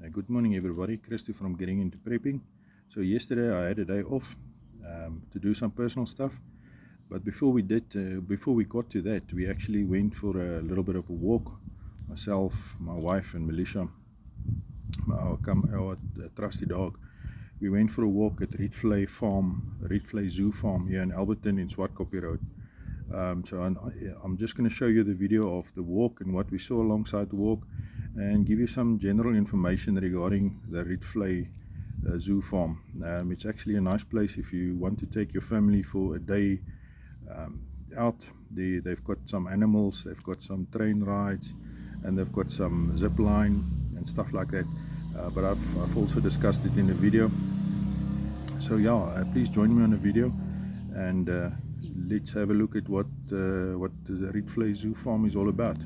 Good morning everybody, Christy from Getting Into Prepping. So yesterday I had a day off to do some personal stuff, but before we got to that, we actually went for a little bit of a walk. Myself, my wife and Melissa, our trusty dog. We went for a walk at Rietvlei Zoo Farm here in Alberton in Swartkopje Road. I'm just going to show you the video of the walk and what we saw alongside the walk, and give you some general information regarding the Rietvlei Zoo Farm. It's actually a nice place if you want to take your family for a day out. They've got some animals, they've got some train rides, and they've got some zip line and stuff like that. But I've also discussed it in the video. So yeah, please join me on the video, and let's have a look at what the Rietvlei Zoo Farm is all about.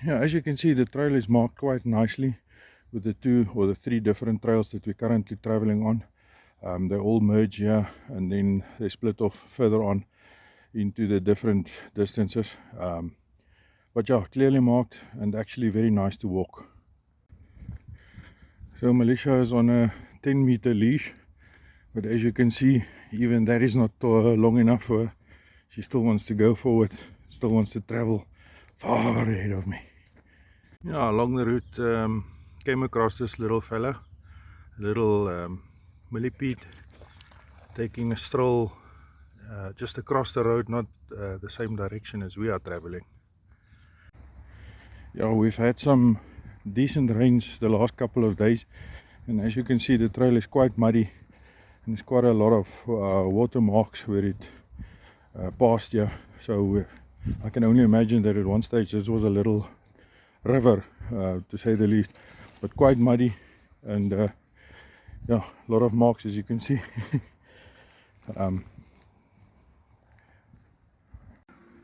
Yeah, as you can see, the trail is marked quite nicely with the 2 or the 3 different trails that we're currently traveling on. They all merge here and then they split off further on into the different distances. But yeah, clearly marked and actually very nice to walk. So Melissa is on a 10-meter leash, but as you can see, even that is not long enough for her. She still wants to go forward, still wants to travel far ahead of me. Yeah, along the route came across this little fella, little millipede, taking a stroll just across the road, not the same direction as we are traveling. Yeah, we've had some decent rains the last couple of days, and as you can see, the trail is quite muddy and there's quite a lot of water marks where it passed here. So I can only imagine that at one stage this was a little river, to say the least, but quite muddy, and yeah, a lot of marks as you can see.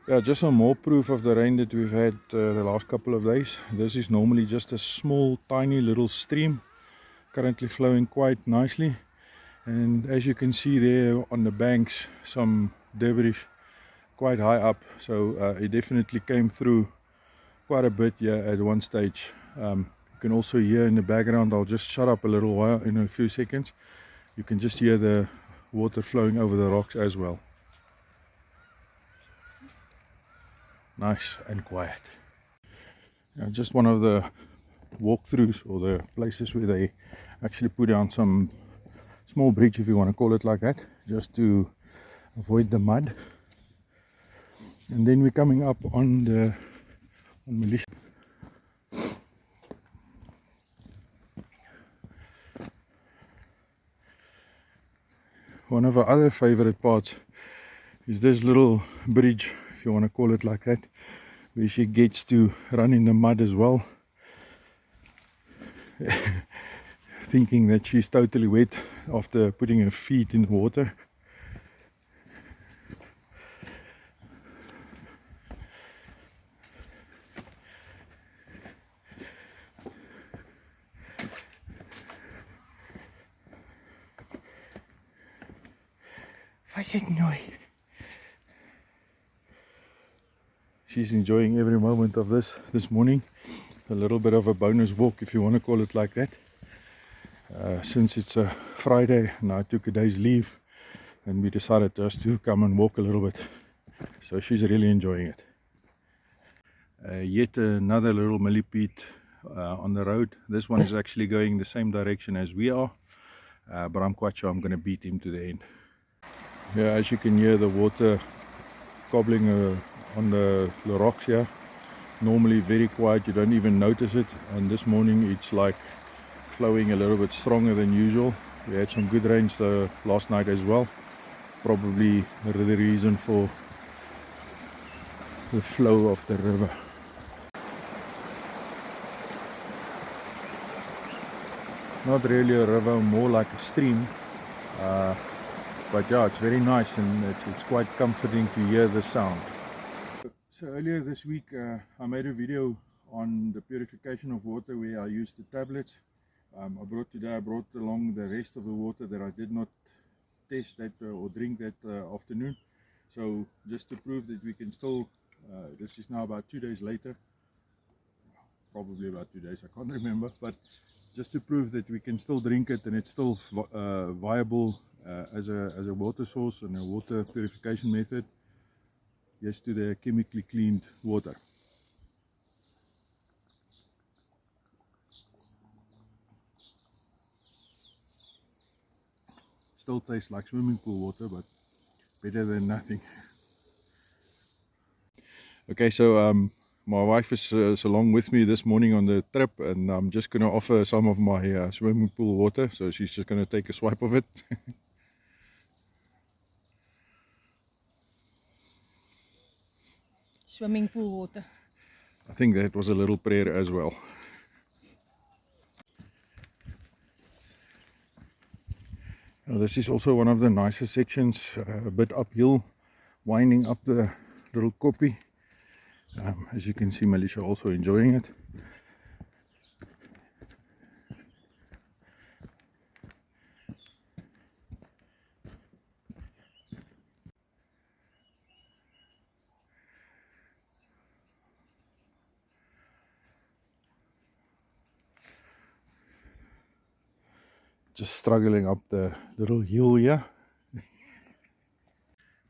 Yeah, just some more proof of the rain that we've had the last couple of days. This is normally just a small tiny little stream, currently flowing quite nicely, and as you can see there on the banks, some debris quite high up, so it definitely came through quite a bit here at one stage. You can also hear in the background, I'll just shut up a little while in a few seconds, you can just hear the water flowing over the rocks as well. Nice and quiet. Just one of the walkthroughs, or the places where they actually put down some small bridge, if you want to call it like that, just to avoid the mud. And then we're coming up on Militia. One of our other favorite parts is this little bridge, if you want to call it like that, where she gets to run in the mud as well. Thinking that she's totally wet after putting her feet in the water. She's enjoying every moment of this morning. A little bit of a bonus walk, if you want to call it like that. Since it's a Friday and I took a day's leave, and we decided just to come and walk a little bit. So she's really enjoying it. Yet another little millipede on the road. This one is actually going the same direction as we are, but I'm quite sure I'm going to beat him to the end. Yeah, as you can hear the water gobbling on the rocks here. Normally very quiet, you don't even notice it, and this morning it's like flowing a little bit stronger than usual. We had some good rains last night as well, probably the reason for the flow of the river. Not really a river, more like a stream, but yeah, it's very nice, and it's quite comforting to hear the sound. So earlier this week I made a video on the purification of water where I used the tablets. I brought along the rest of the water that I did not test that or drink that afternoon. So just to prove that we can still, this is now about 2 days later, probably about 2 days, I can't remember, but just to prove that we can still drink it and it's still viable as a water source and a water purification method. Yes, to the chemically cleaned water. Still tastes like swimming pool water, but better than nothing. Okay, so my wife is along with me this morning on the trip, and I'm just going to offer some of my swimming pool water, so she's just going to take a swipe of it. Swimming pool water. I think that was a little prayer as well. Now, this is also one of the nicer sections, a bit uphill, winding up the little koppie. As you can see, Melissa also enjoying it. Just struggling up the little hill here.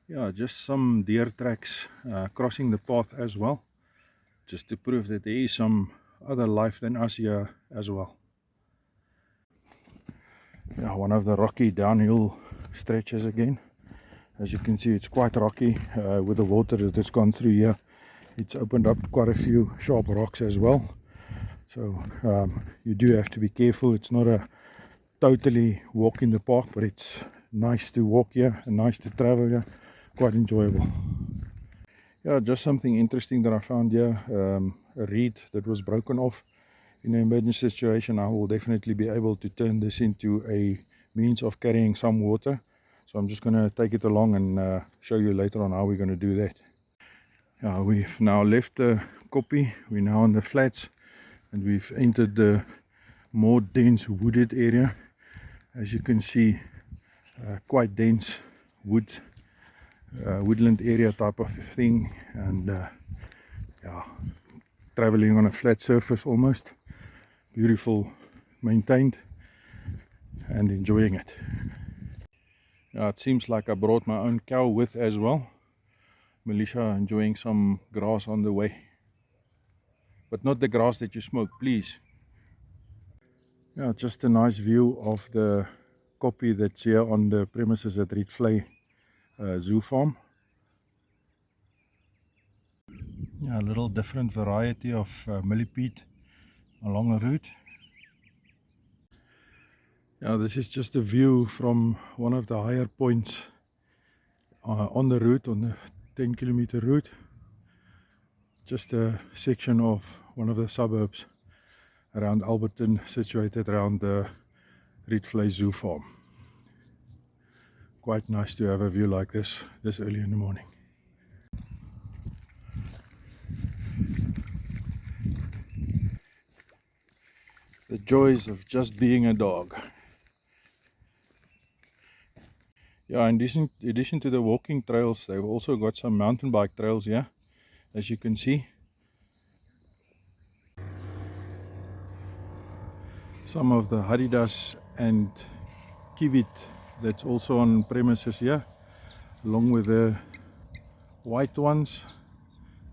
Yeah, just some deer tracks crossing the path as well, just to prove that there is some other life than us here as well. Yeah, one of the rocky downhill stretches again. As you can see, it's quite rocky with the water that has gone through here. It's opened up quite a few sharp rocks as well. So you do have to be careful. It's not a totally walk in the park, but it's nice to walk here and nice to travel here. Quite enjoyable. Yeah, just something interesting that I found here, a reed that was broken off. In an emergency situation, I will definitely be able to turn this into a means of carrying some water. So I'm just going to take it along and show you later on how we're going to do that. We've now left the koppie, we're now on the flats, and we've entered the more dense wooded area. As you can see, quite dense woodland area type of thing, and yeah, traveling on a flat surface almost. Beautiful, maintained, and enjoying it. It seems like I brought my own cow with as well. Melissa enjoying some grass on the way, but not the grass that you smoke, please. Yeah, just a nice view of the koppie that's here on the premises at Rietvlei Zoo Farm. Yeah, a little different variety of millipede along the route. Yeah, this is just a view from one of the higher points on the route, on the 10-kilometer route. Just a section of one of the suburbs around Alberton, situated around the Rietvlei Zoo Farm. Quite nice to have a view like this early in the morning. The joys of just being a dog. Yeah, in addition to the walking trails, they've also got some mountain bike trails here, as you can see. Some of the Haridas and Kivit that's also on premises here, along with the white ones,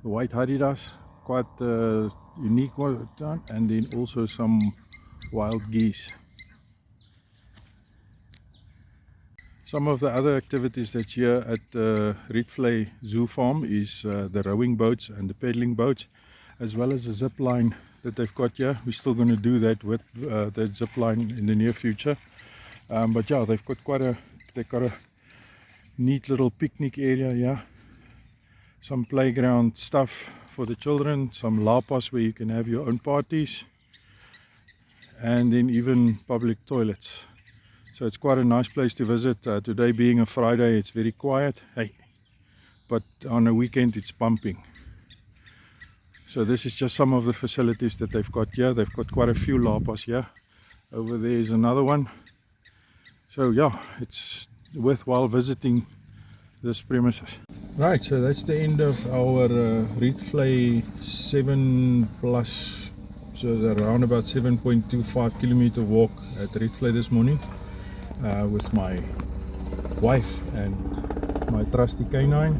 the white Haridas, quite unique one, and then also some wild geese. Some of the other activities that's here at the Rietvlei Zoo Farm is the rowing boats and the paddling boats, as well as the zip line that they've got here. We're still going to do that with that zip line in the near future. But yeah, they've got a neat little picnic area here. Some playground stuff for the children, some lapas where you can have your own parties, and then even public toilets. So it's quite a nice place to visit. Today being a Friday, it's very quiet. Hey, but on a weekend it's pumping. So this is just some of the facilities that they've got here. They've got quite a few lapas here. Over there is another one. So yeah, it's worthwhile visiting this premises. Right, so that's the end of our Rietvlei 7+, so around about 7.25 kilometer walk at Rietvlei this morning with my wife and my trusty canine.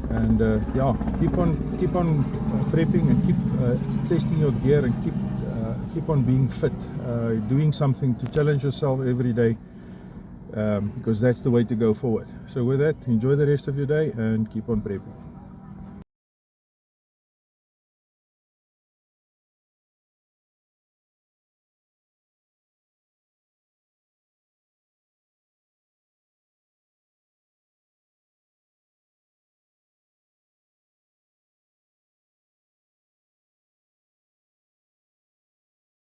And yeah, keep on prepping and keep testing your gear and keep on being fit, doing something to challenge yourself every day. Because that's the way to go forward. So with that, enjoy the rest of your day and keep on prepping.